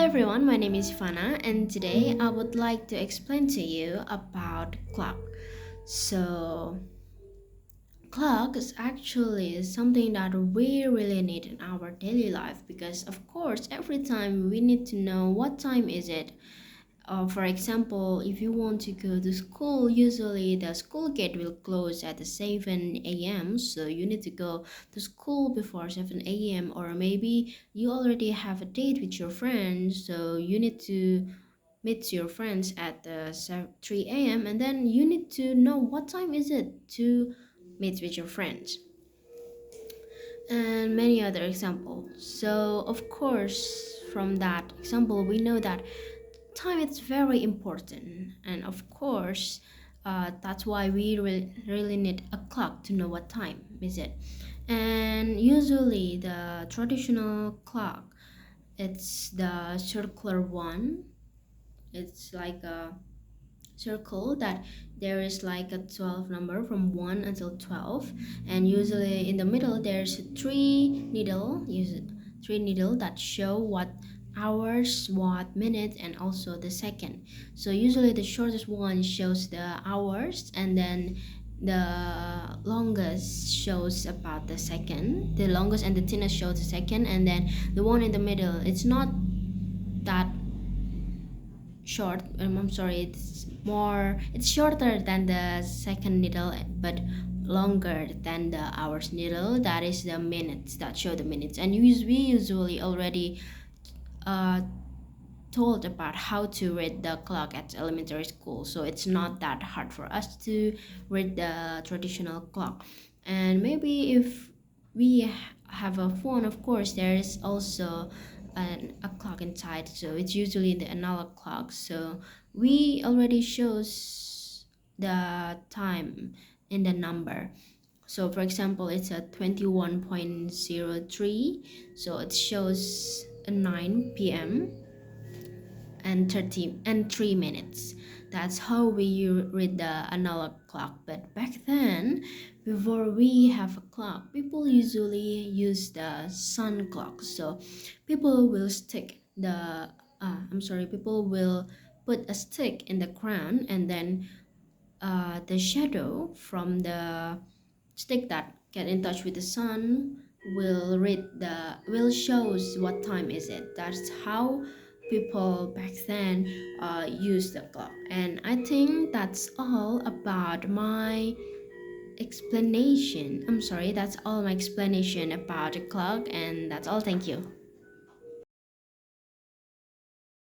everyone, my name is Fana and today I would like to explain to you about clock. So, clock is actually something that we really need in our daily life because of course every time we need to know what time is it. For example, if you want to go to school, usually the school gate will close at 7 a.m. So you need to go to school before 7 a.m. Or maybe you already have a date with your friends, so you need to meet your friends at 3 a.m. and then you need to know what time is it to meet with your friends and many other examples. So of course, from that example, we know that time is very important, and of course, that's why we really need a clock to know what time is it. And usually, the traditional clock, it's the circular one. It's like a circle that there is like a 12 number from 1 until 12, and usually in the middle there's three needle that show what hours, what minute, and also the second. So usually the shortest one shows the hours, and then the longest shows about the second. The longest and the thinnest shows the second, and then the one in the middle, it's not that short. I'm sorry, it's shorter than the second needle but longer than the hours needle. That is the minutes that show the minutes, and we usually already uh, told about how to read the clock at elementary school, so it's not that hard for us to read the traditional clock. And maybe if we have a phone, of course there is also a clock inside, so it's usually the analog clock, so we already shows the time in the number. So for example, it's a 21.03, so it shows a 9 p.m and 30 and 3 minutes. That's how we read the analog clock. But back then, before we have a clock, people usually use the sun clock. So people will stick the people will put a stick in the ground, and then the shadow from the stick that get in touch with the sun will shows what time is it. That's how people back then used the clock. And I think that's all about my explanation. I'm sorry, that's all my explanation about the clock, and that's all. Thank you.